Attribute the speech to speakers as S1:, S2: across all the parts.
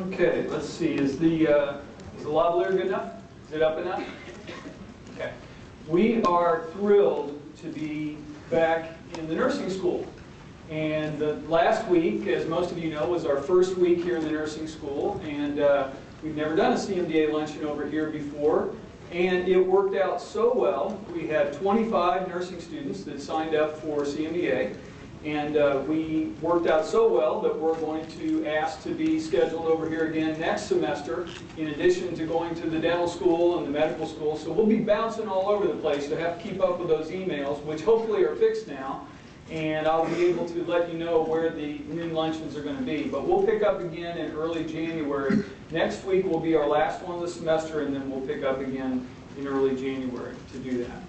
S1: Okay, let's see. Is the lavalier good enough? Is it up enough? Okay. We are thrilled to be back in the nursing school. And last week, as most of you know, was our first week here in the nursing school. And we've never done a CMDA luncheon over here before. And it worked out so well. We had 25 nursing students that signed up for CMDA. And we worked out so well that we're going to ask to be scheduled over here again next semester, in addition to going to the dental school and the medical school. So we'll be bouncing all over the place. You'll have to keep up with those emails, which hopefully are fixed now. And I'll be able to let you know where the new luncheons are going to be. But we'll pick up again in early January. Next week will be our last one of the semester, and then we'll pick up again in early January to do that.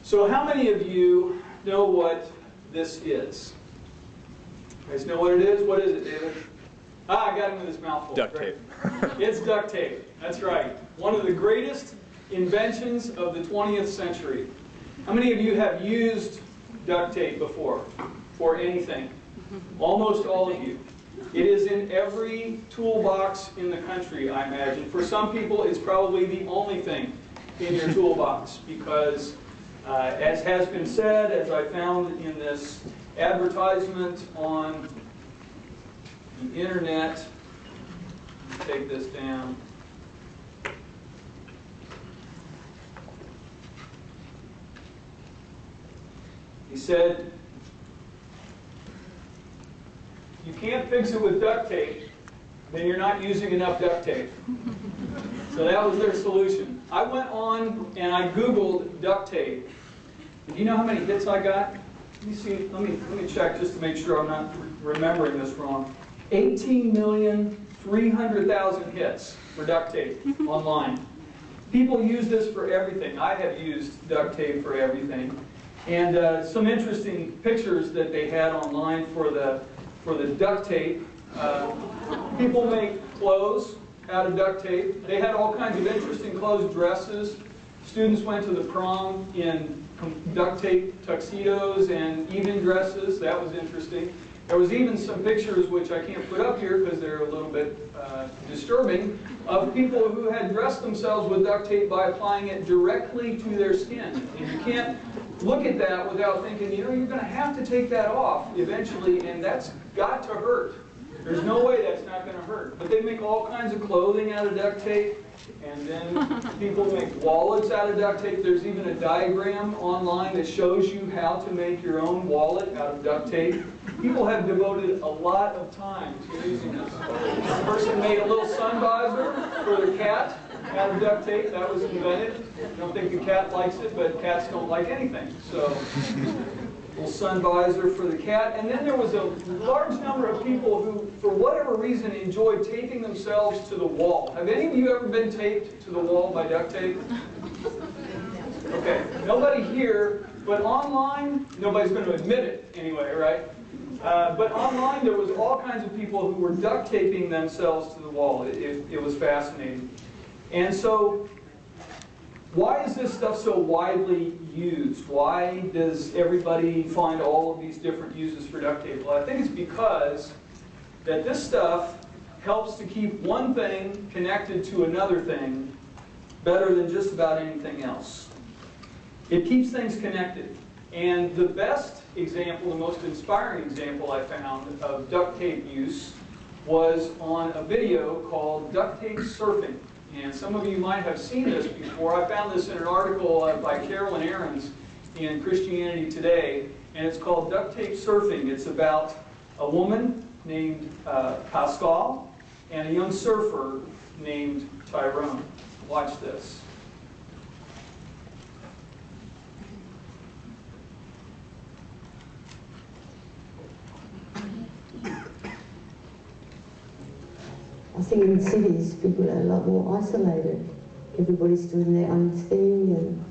S1: So how many of you know what this is? You guys know what it is? What is it, David? Ah, I got him with his mouth full.
S2: Duct tape.
S1: It's duct tape. That's right. One of the greatest inventions of the 20th century. How many of you have used duct tape before for anything? Almost all of you. It is in every toolbox in the country, I imagine. For some people, it's probably the only thing in your toolbox because as has been said, as I found in this advertisement on the internet, take this down. He said, you can't fix it with duct tape, then you're not using enough duct tape. So that was their solution. I went on and I Googled duct tape. Do you know how many hits I got? Let me see. Let me check just to make sure I'm not remembering this wrong. 18,300,000 hits for duct tape online. People use this for everything. I have used duct tape for everything. And some interesting pictures that they had online for the duct tape. People make clothes out of duct tape. They had all kinds of interesting clothes, dresses. Students went to the prom in duct tape tuxedos and evening dresses. That was interesting. There was even some pictures, which I can't put up here because they're a little bit disturbing, of people who had dressed themselves with duct tape by applying it directly to their skin. And you can't look at that without thinking, you know, you're going to have to take that off eventually, and that's got to hurt. There's no way that's not going to hurt. But they make all kinds of clothing out of duct tape, and then people make wallets out of duct tape. There's even a diagram online that shows you how to make your own wallet out of duct tape. People have devoted a lot of time to using this. This person made a little sun visor for their cat out of duct tape. That was invented. I don't think the cat likes it, but cats don't like anything. So, a little sun visor for the cat. And then there was a large number of people who, for whatever reason, enjoyed taping themselves to the wall. Have any of you ever been taped to the wall by duct tape? Okay, nobody here, but online, nobody's going to admit it anyway, right? But online, there was all kinds of people who were duct taping themselves to the wall. It was fascinating. And so, why is this stuff so widely used? Why does everybody find all of these different uses for duct tape? Well, I think it's because that this stuff helps to keep one thing connected to another thing better than just about anything else. It keeps things connected. And the best example, the most inspiring example I found of duct tape use was on a video called Duct Tape Surfing. And some of you might have seen this before. I found this in an article by Carolyn Ahrens in Christianity Today, and it's called Duct Tape Surfing. It's about a woman named Pascal and a young surfer named Tyrone. Watch this.
S3: I think in cities, people are a lot more isolated. Everybody's doing their own thing, and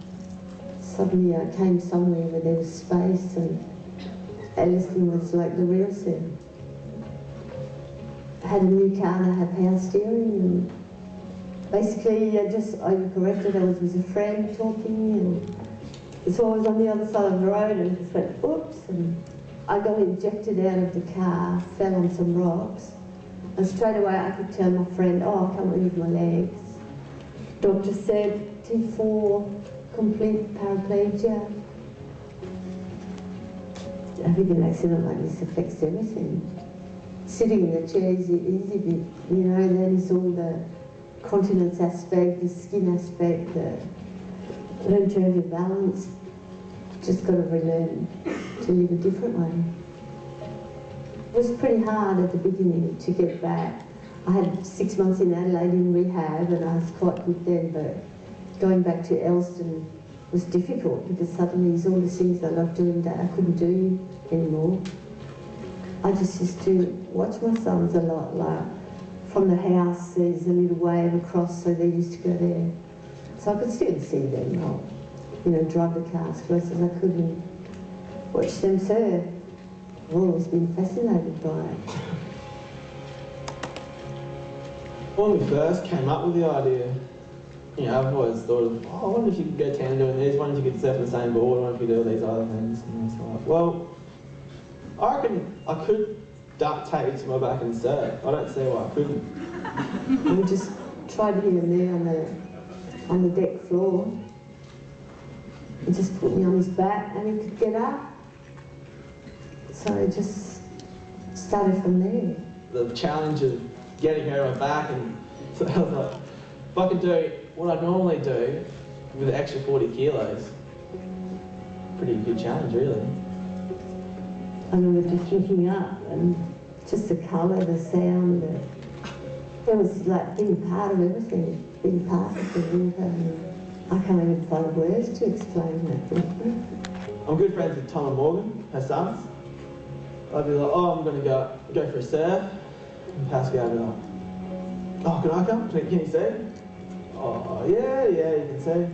S3: suddenly I came somewhere where there was space, and everything was like the real thing. I had a new car and I had power steering, and basically I overcorrected. I was with a friend talking, and so I was on the other side of the road and just went, oops, and I got ejected out of the car, fell on some rocks, And straight away I could tell my friend, oh, I can't move my legs. Doctor said T4, complete paraplegia. Having an accident like this affects everything. Sitting in the chair is easy bit, you know, and then it's all the continence aspect, the skin aspect, the learn to have your balance. Just got to relearn to live a different way. It was pretty hard at the beginning to get back. I had 6 months in Adelaide in rehab and I was quite good then, but going back to Elston was difficult because suddenly there's all the things I loved doing that I couldn't do anymore. I just used to watch my sons a lot, like from the house there's a little wave across, so they used to go there. So I could still see them, I'll, you know, drive the car as close as I could and watch them surf. I've always been fascinated by it.
S2: When we first came up with the idea, you know, I've always thought of, oh, I wonder if you could go town doing this, I wonder if you could surf on the same board, I wonder if you could do all these other things. And it's like, well, I reckon I could duct tape it to my back and surf. I don't see why I couldn't.
S3: We just tried him in there on the deck floor. He just put me on his back and he could get up. So I just started from there.
S2: The challenge of getting her on my back, and so I was like, if I could do what I normally do with an extra 40 kilos, pretty good challenge really.
S3: I remember just looking up and just the colour, the sound, it was like being part of everything, being part of the water. I can't even find words to explain that. I'm
S2: good friends with Tom and Morgan, her sons. I'd be like, oh, I'm going to go for a surf. And Pascal would be like, oh, can I come? Can you see? Oh, yeah, you can see.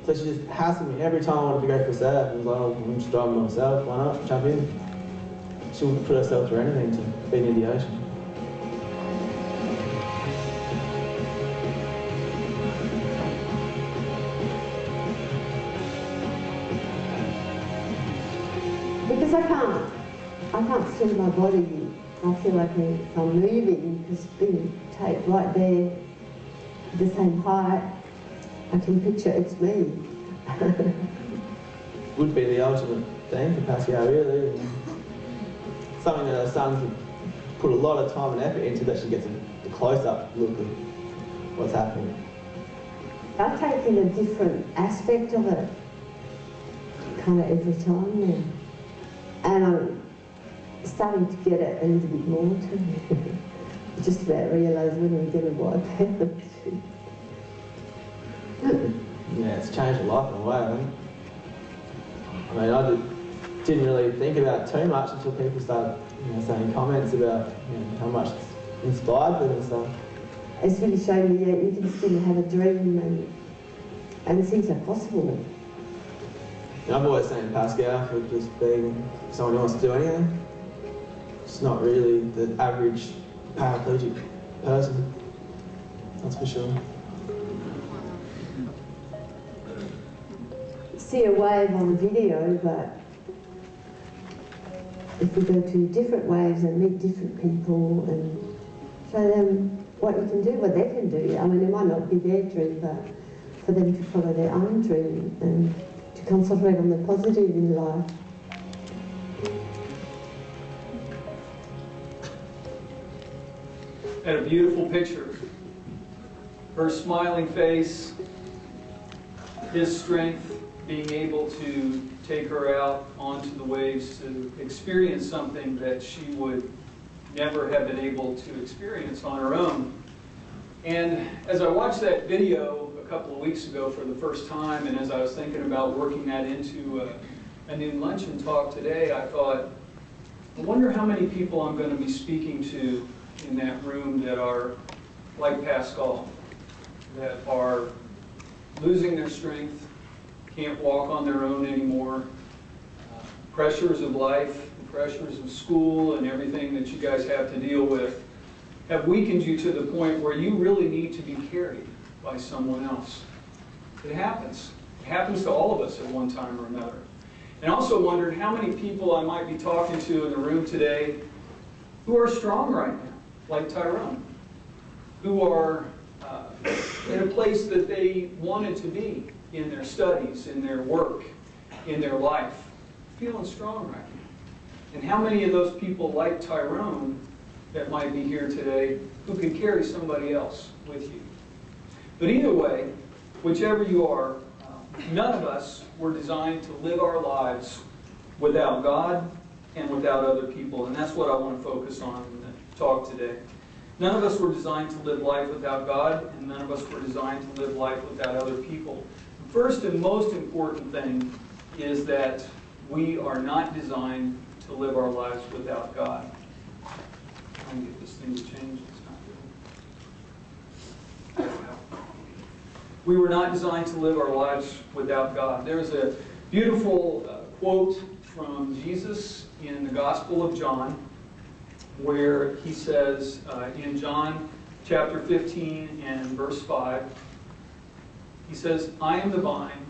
S2: So she just hassled me every time I wanted to go for a surf. I was like, oh, I'm just driving by myself, why not? Jump in. She wouldn't put herself through anything to be near the ocean.
S3: Because I can't feel my body. I feel like if I'm moving, because being taped right there, the same height, I can picture it's me.
S2: Would be the ultimate thing for Pascal, really. Something that her sons would put a lot of time and effort into, that she gets a close-up look of what's happening.
S3: I've taken a different aspect of it, kind of every time now. And I'm starting to get it a little bit more too. Just about realise when we're going to wipe out.
S2: Yeah, it's changed a lot in a way, I think. I mean, I didn't really think about it too much until people started, saying comments about how much it's inspired them and stuff.
S3: It's really shown me that you can still have a dream and things are possible.
S2: I've always seen Pascal for just being someone who wants to do anything. It's not really the average paraplegic person, that's for sure.
S3: See a wave on video, but if we go to different waves and meet different people and show them what you can do, what they can do. I mean, it might not be their dream, but for them to follow their own dream and to concentrate on the positive in life.
S1: Had a beautiful picture. Her smiling face, his strength, being able to take her out onto the waves to experience something that she would never have been able to experience on her own. And as I watched that video a couple of weeks ago for the first time, and as I was thinking about working that into a new luncheon talk today, I thought, I wonder how many people I'm going to be speaking to in that room that are like Pascal, that are losing their strength, can't walk on their own anymore, pressures of life, pressures of school and everything that you guys have to deal with have weakened you to the point where you really need to be carried by someone else. It happens. It happens to all of us at one time or another. And also wondered how many people I might be talking to in the room today who are strong right now, like Tyrone, who are in a place that they wanted to be in their studies, in their work, in their life, feeling strong right now. And how many of those people like Tyrone that might be here today who could carry somebody else with you? But either way, whichever you are, none of us were designed to live our lives without God and without other people. And that's what I want to focus on in the talk today. None of us were designed to live life without God, and none of us were designed to live life without other people. The first and most important thing is that we are not designed to live our lives without God. I'm going to get this thing to change. It's not good. We were not designed to live our lives without God. There's a beautiful quote from Jesus in the Gospel of John, where he says in John chapter 15 and verse 5, he says, "I am the vine,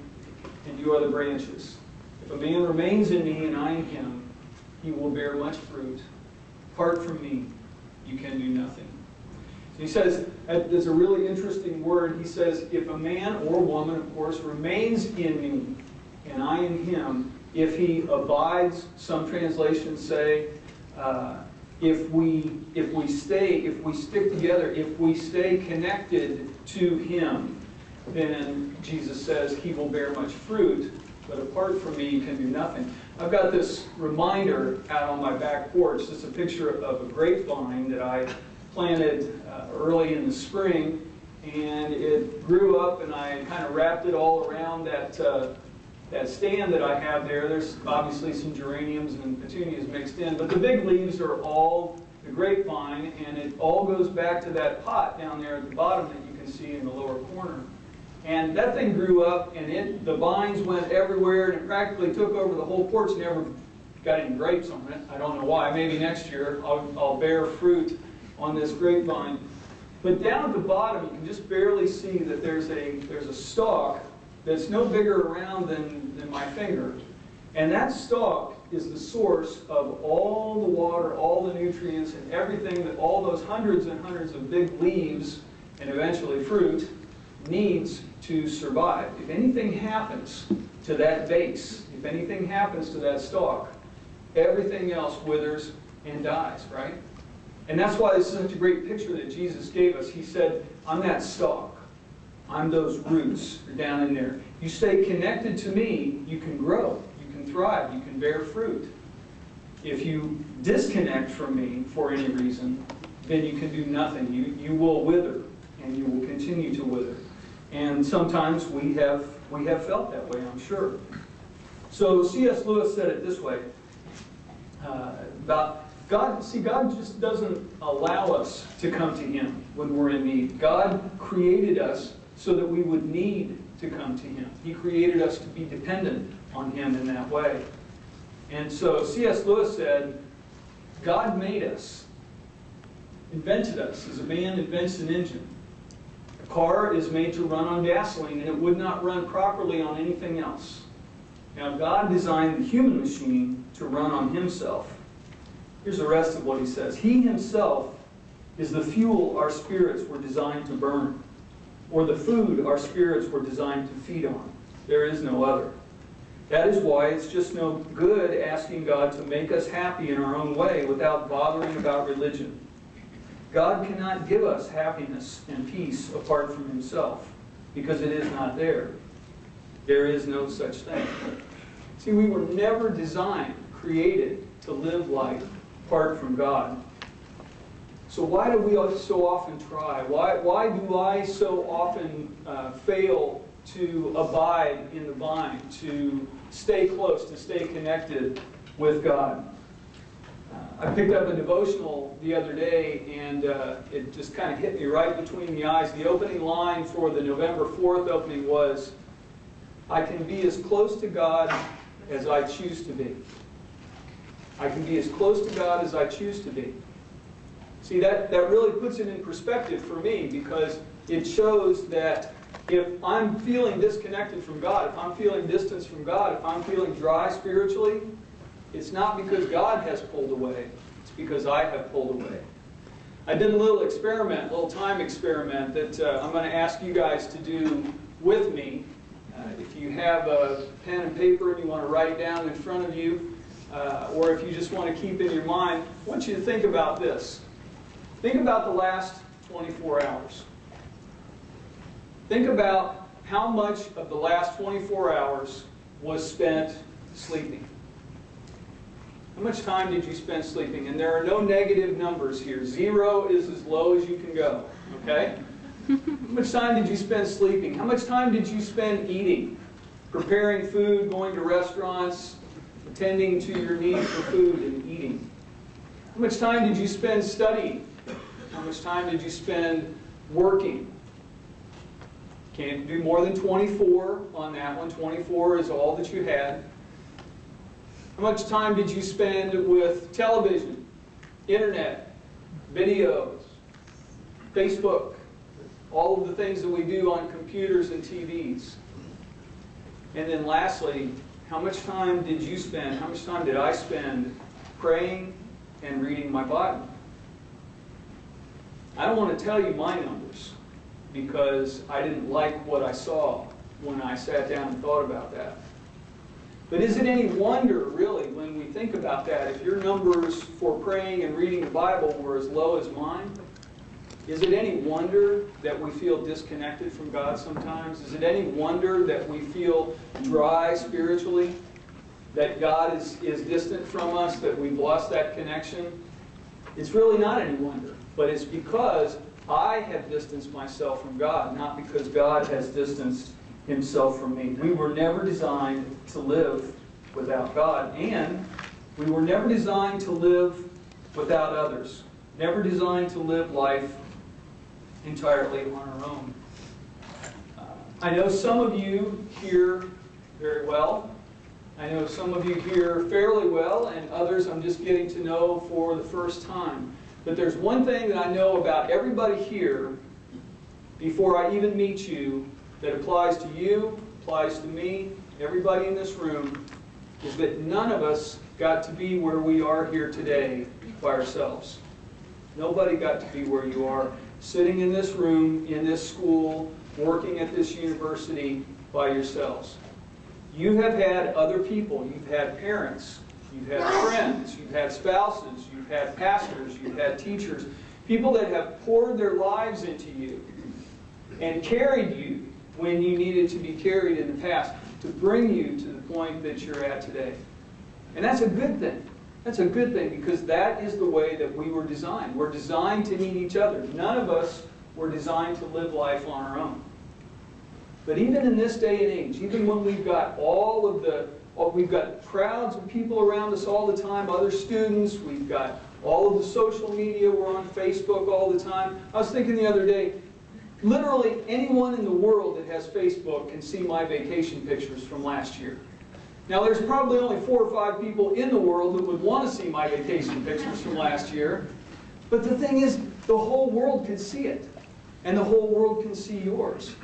S1: and you are the branches. If a man remains in me and I in him, he will bear much fruit. Apart from me, you can do nothing." So he says, there's a really interesting word. He says, if a man or woman, of course, remains in me and I in him, if he abides, some translations say, if we stick together, if we stay connected to him, then Jesus says he will bear much fruit, but apart from me you can do nothing. I've got this reminder out on my back porch. It's a picture of a grapevine that I planted early in the spring, and it grew up, and I kind of wrapped it all around that stand that I have there. There's obviously some geraniums and petunias mixed in, but the big leaves are all the grapevine, and it all goes back to that pot down there at the bottom that you can see in the lower corner. And that thing grew up, and the vines went everywhere, and it practically took over the whole porch. Never got any grapes on it. I don't know why. Maybe next year I'll bear fruit on this grapevine. But down at the bottom, you can just barely see that there's a stalk that's no bigger around than my finger. And that stalk is the source of all the water, all the nutrients, and everything that all those hundreds and hundreds of big leaves, and eventually fruit, needs to survive. If anything happens to that base, if anything happens to that stalk, everything else withers and dies, right? And that's why this is such a great picture that Jesus gave us. He said, I'm that stalk. I'm those roots down in there. You stay connected to me, you can grow, you can thrive, you can bear fruit. If you disconnect from me for any reason, then you can do nothing. You will wither, and you will continue to wither. And sometimes we have felt that way, I'm sure. So C.S. Lewis said it this way about God. See, God just doesn't allow us to come to him when we're in need. God created us so that we would need to come to him. He created us to be dependent on him in that way. And so C.S. Lewis said, God made us, invented us, as a man invents an engine. A car is made to run on gasoline, and it would not run properly on anything else. Now, God designed the human machine to run on himself. Here's the rest of what he says. He himself is the fuel our spirits were designed to burn, or the food our spirits were designed to feed on. There is no other. That is why it's just no good asking God to make us happy in our own way without bothering about religion. God cannot give us happiness and peace apart from himself, because it is not there. There is no such thing. See, we were never designed, created, to live life apart from God. So why do we so often try? Why do I so often fail to abide in the vine, to stay close, to stay connected with God? I picked up a devotional the other day, and it just kind of hit me right between the eyes. The opening line for the November 4th opening was, I can be as close to God as I choose to be. I can be as close to God as I choose to be. See, that really puts it in perspective for me, because it shows that if I'm feeling disconnected from God, if I'm feeling distance from God, if I'm feeling dry spiritually, it's not because God has pulled away. It's because I have pulled away. I did a little experiment, a little time experiment that I'm going to ask you guys to do with me. If you have a pen and paper and you want to write it down in front of you, or if you just want to keep in your mind, I want you to think about this. Think about the last 24 hours. Think about how much of the last 24 hours was spent sleeping. How much time did you spend sleeping? And there are no negative numbers here. 0 is as low as you can go, okay? How much time did you spend sleeping? How much time did you spend eating? Preparing food, going to restaurants, attending to your need for food and eating? How much time did you spend studying? How much time did you spend working? Can't do more than 24 on that one. 24 is all that you had. How much time did you spend with television, internet, videos, Facebook, all of the things that we do on computers and TVs? And then lastly, how much time did you spend, how much time did I spend praying and reading my Bible? I don't want to tell you my numbers because I didn't like what I saw when I sat down and thought about that. But is it any wonder, really, when we think about that, if your numbers for praying and reading the Bible were as low as mine? Is it any wonder that we feel disconnected from God sometimes? Is it any wonder that we feel dry spiritually? That God is distant from us, that we've lost that connection? It's really not any wonder, but it's because I have distanced myself from God, not because God has distanced Himself from me. We were never designed to live without God, and we were never designed to live without others. Never designed to live life entirely on our own. I know some of you here very well. I know some of you here fairly well, and others I'm just getting to know for the first time. But there's one thing that I know about everybody here before I even meet you that applies to you, applies to me, everybody in this room, is that none of us got to be where we are here today by ourselves. Nobody got to be where you are, sitting in this room, in this school, working at this university by yourselves. You have had other people. You've had parents. You've had friends. You've had spouses. You've had pastors. You've had teachers. People that have poured their lives into you and carried you when you needed to be carried in the past to bring you to the point that you're at today. And that's a good thing. That's a good thing because that is the way that we were designed. We're designed to need each other. None of us were designed to live life on our own. But even in this day and age, even when we've got we've got crowds of people around us all the time, other students, we've got all of the social media, we're on Facebook all the time. I was thinking the other day, literally anyone in the world that has Facebook can see my vacation pictures from last year. Now there's probably only 4 or 5 people in the world that would want to see my vacation pictures from last year. But the thing is, the whole world can see it. And the whole world can see yours.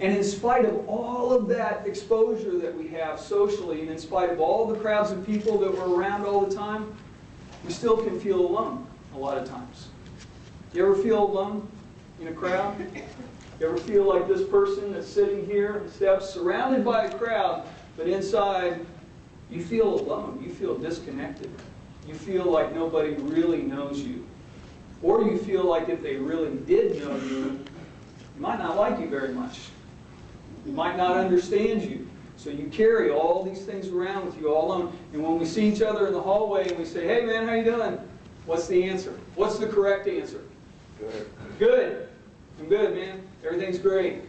S1: And in spite of all of that exposure that we have socially, and in spite of all the crowds of people that were around all the time, we still can feel alone a lot of times. You ever feel alone in a crowd? You ever feel like this person that's sitting here on the steps, surrounded by a crowd, but inside you feel alone, you feel disconnected. You feel like nobody really knows you. Or you feel like if they really did know you, they might not like you very much. You might not understand you. So you carry all these things around with you all alone. And when we see each other in the hallway and we say, "Hey man, how you doing?" What's the answer? What's the correct answer? Good. Good. I'm good, man. Everything's great.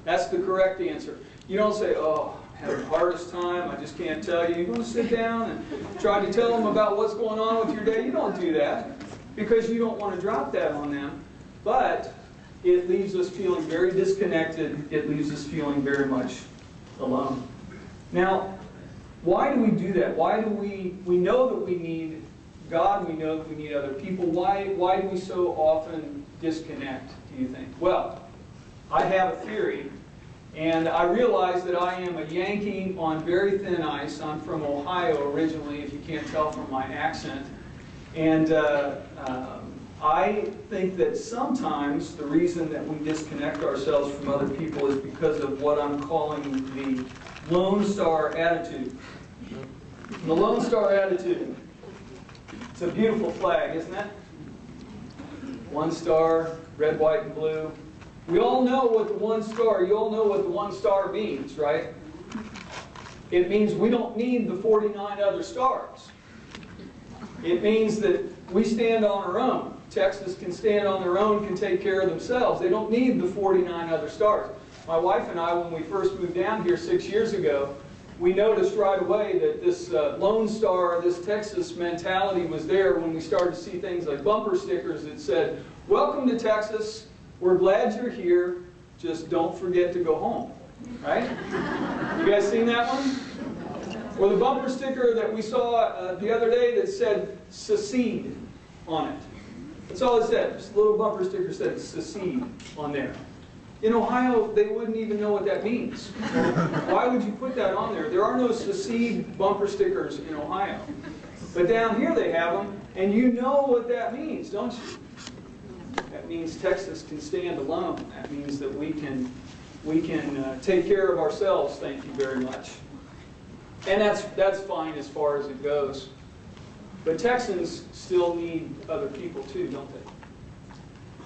S1: That's the correct answer. You don't say, "Oh, I had the hardest time. I just can't tell you." You want to sit down and try to tell them about what's going on with your day. You don't do that because you don't want to drop that on them. But it leaves us feeling very disconnected. It leaves us feeling very much alone. Now, why do we do that? Why do we know that we need God, we know that we need other people. Why do we so often disconnect, do you think? Well, I have a theory, and I realize that I am a Yankee on very thin ice. I'm from Ohio originally, if you can't tell from my accent. And I think that sometimes the reason that we disconnect ourselves from other people is because of what I'm calling the Lone Star attitude. The Lone Star attitude. It's a beautiful flag, isn't it? One star, red, white, and blue. We all know what the one star, you all know what the one star means, right? It means we don't need the 49 other stars. It means that we stand on our own. Texas can stand on their own, can take care of themselves. They don't need the 49 other stars. My wife and I, when we first moved down here 6 years ago, we noticed right away that this Lone Star, this Texas mentality was there when we started to see things like bumper stickers that said, "Welcome to Texas, we're glad you're here, just don't forget to go home." Right? You guys seen that one? Or the bumper sticker that we saw the other day that said "secede" on it. That's all it said. Just a little bumper sticker said "secede" on there. In Ohio, they wouldn't even know what that means. Why would you put that on there? There are no secede bumper stickers in Ohio. But down here they have them, and you know what that means, don't you? That means Texas can stand alone. That means that we can take care of ourselves, thank you very much. And that's fine as far as it goes. But Texans still need other people too, don't they?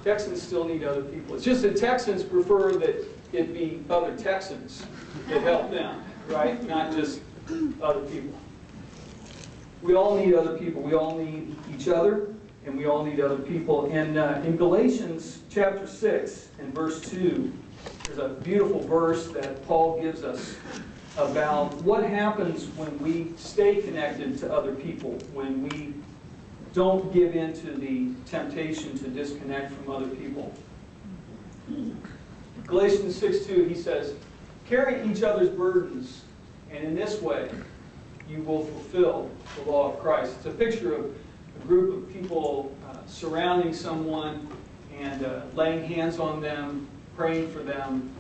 S1: Texans still need other people. It's just that Texans prefer that it be other Texans that help them, right? Not just other people. We all need other people. We all need each other, and we all need other people. And in Galatians chapter 6 and verse 2, there's a beautiful verse that Paul gives us about what happens when we stay connected to other people, when we don't give in to the temptation to disconnect from other people. Galatians 6:2, he says, "Carry each other's burdens, and in this way you will fulfill the law of Christ." It's a picture of a group of people surrounding someone and laying hands on them, praying for them.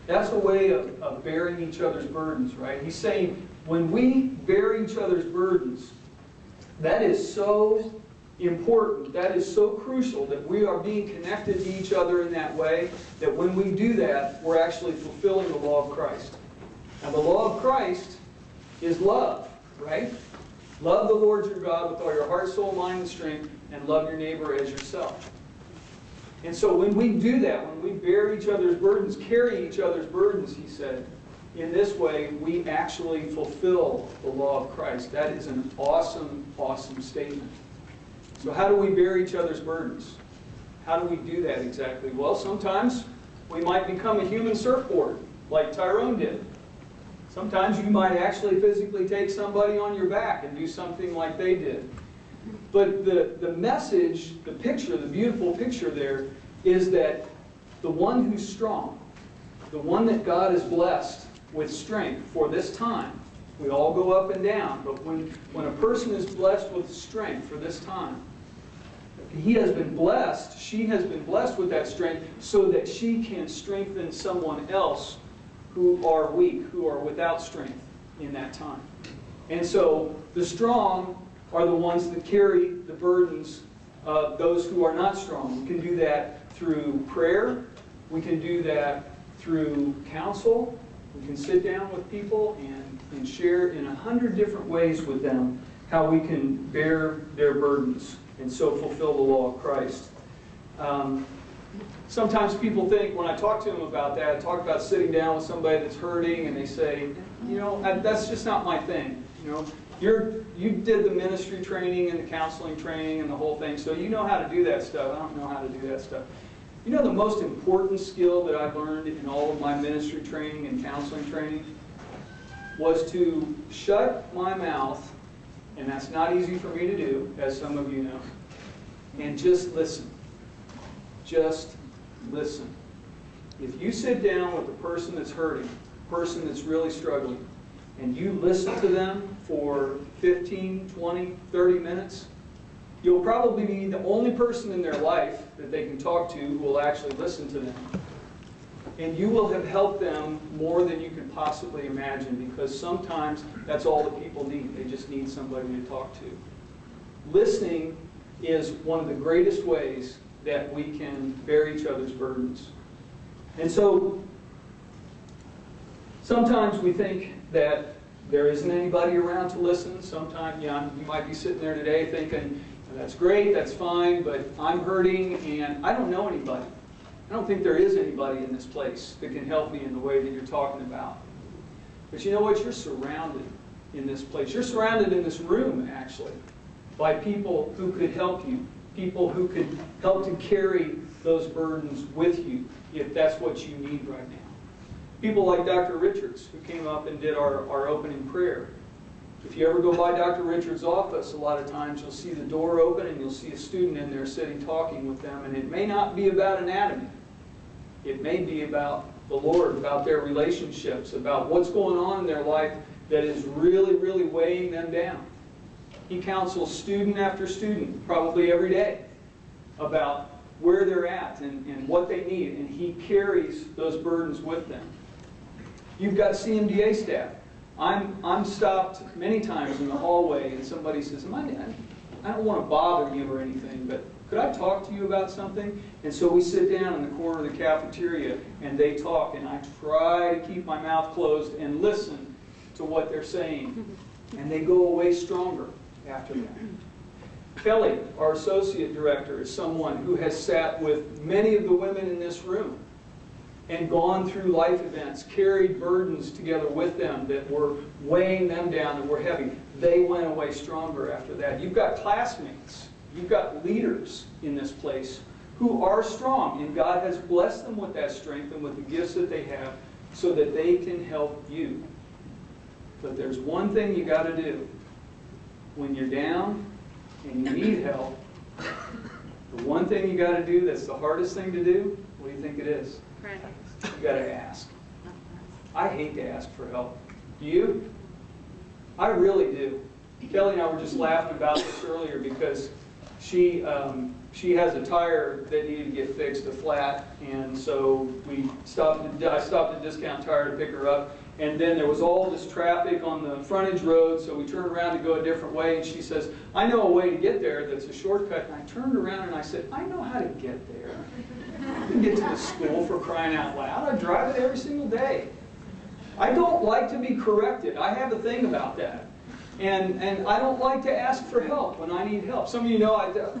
S1: That's a way of bearing each other's burdens, right? He's saying when we bear each other's burdens, that is so important, that is so crucial that we are being connected to each other in that way, that when we do that, we're actually fulfilling the law of Christ. Now the law of Christ is love, right? Love the Lord your God with all your heart, soul, mind, and strength, and love your neighbor as yourself. And so when we do that, when we bear each other's burdens, carry each other's burdens, he said, in this way, we actually fulfill the law of Christ. That is an awesome, awesome statement. So how do we bear each other's burdens? How do we do that exactly? Well, sometimes we might become a human surfboard, like Tyrone did. Sometimes you might actually physically take somebody on your back and do something like they did. But the message, the picture, the beautiful picture there is that the one who's strong, the one that God has blessed with strength for this time, we all go up and down, but when a person is blessed with strength for this time, he has been blessed, she has been blessed with that strength so that she can strengthen someone else who are weak, who are without strength in that time. And so the strong are the ones that carry the burdens of those who are not strong. We can do that through prayer. We can do that through counsel. We can sit down with people and share in 100 different ways with them how we can bear their burdens and so fulfill the law of Christ. Sometimes people think, when I talk to them about that, I talk about sitting down with somebody that's hurting, and they say, you know, that's just not my thing. You know, you did the ministry training and the counseling training and the whole thing, so you know how to do that stuff. I don't know how to do that stuff. You know, the most important skill that I've learned in all of my ministry training and counseling training was to shut my mouth, and that's not easy for me to do, as some of you know, and just listen. Just listen. If you sit down with the person that's hurting, the person that's really struggling, and you listen to them for 15, 20, 30 minutes, you'll probably be the only person in their life that they can talk to who will actually listen to them. And you will have helped them more than you can possibly imagine, because sometimes that's all that people need. They just need somebody to talk to. Listening is one of the greatest ways that we can bear each other's burdens. And so, sometimes we think that there isn't anybody around to listen. Sometimes, you might be sitting there today thinking, that's great, that's fine, but I'm hurting and I don't know anybody. I don't think there is anybody in this place that can help me in the way that you're talking about. But you know what? You're surrounded in this place. You're surrounded in this room, actually, by people who could help you, people who could help to carry those burdens with you if that's what you need right now. People like Dr. Richards, who came up and did our opening prayer. If you ever go by Dr. Richards' office, a lot of times you'll see the door open and you'll see a student in there sitting talking with them, and it may not be about anatomy. It may be about the Lord, about their relationships, about what's going on in their life that is really, really weighing them down. He counsels student after student, probably every day, about where they're at and what they need, and he carries those burdens with them. You've got CMDA staff. I'm stopped many times in the hallway and somebody says, I don't want to bother you or anything, but could I talk to you about something? And so we sit down in the corner of the cafeteria and they talk, and I try to keep my mouth closed and listen to what they're saying. And they go away stronger after that. Kelly, our associate director, is someone who has sat with many of the women in this room and gone through life events, carried burdens together with them that were weighing them down, that were heavy. They went away stronger after that. You've got classmates, you've got leaders in this place who are strong, and God has blessed them with that strength and with the gifts that they have so that they can help you. But there's one thing you got to do. When you're down and you need help, the one thing you got to do that's the hardest thing to do, what do you think it is?
S4: Right.
S1: You got to ask. I hate to ask for help. Do you? I really do. Kelly and I were just laughing about this earlier because she has a tire that needed to get fixed, a flat, and so I stopped at Discount Tire to pick her up, and then there was all this traffic on the frontage road, so we turned around to go a different way, and she says, I know a way to get there that's a shortcut, and I turned around and I said, I know how to get there. I can get to the school, for crying out loud. I drive it every single day. I don't like to be corrected. I have a thing about that. And I don't like to ask for help when I need help. Some of you know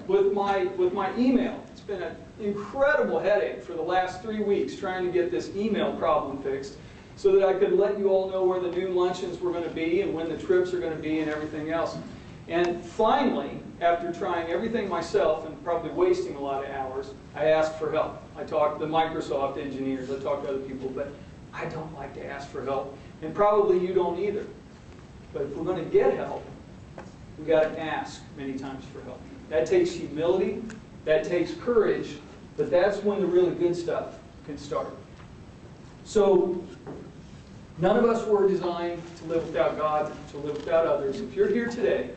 S1: with my email, it's been an incredible headache for the last 3 weeks trying to get this email problem fixed so that I could let you all know where the new luncheons were going to be and when the trips are going to be and everything else. And finally, after trying everything myself and probably wasting a lot of hours, I asked for help. I talked to the Microsoft engineers, I talked to other people, but I don't like to ask for help. And probably you don't either. But if we're going to get help, we've got to ask many times for help. That takes humility, that takes courage, but that's when the really good stuff can start. So, none of us were designed to live without God, to live without others. If you're here today,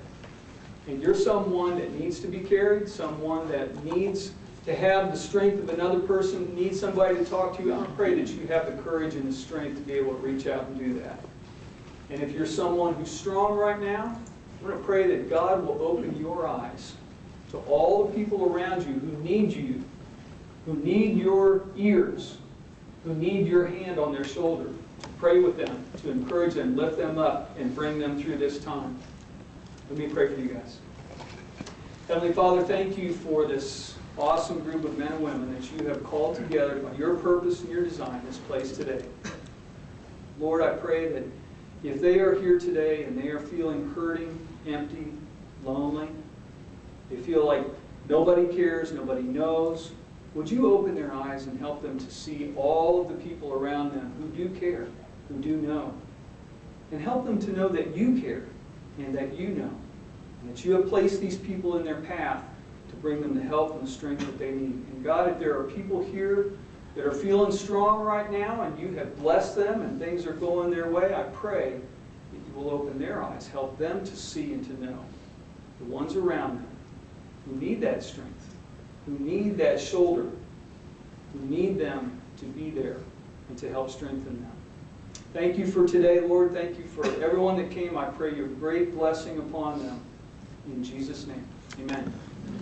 S1: and you're someone that needs to be carried, someone that needs to have the strength of another person, needs somebody to talk to, I pray that you have the courage and the strength to be able to reach out and do that. And if you're someone who's strong right now, I'm going to pray that God will open your eyes to all the people around you, who need your ears, who need your hand on their shoulder. Pray with them, to encourage them, lift them up, and bring them through this time. Let me pray for you guys. Heavenly Father, thank you for this awesome group of men and women that you have called together by your purpose and your design in this place today. Lord, I pray that if they are here today and they are feeling hurting, empty, lonely, they feel like nobody cares, nobody knows, would you open their eyes and help them to see all of the people around them who do care, who do know, and help them to know that you care and that you know, and that you have placed these people in their path to bring them the help and the strength that they need. And God, if there are people here that are feeling strong right now and you have blessed them and things are going their way, I pray that you will open their eyes, help them to see and to know the ones around them who need that strength, who need that shoulder, who need them to be there and to help strengthen them. Thank you for today, Lord. Thank you for everyone that came. I pray your great blessing upon them. In Jesus' name, amen.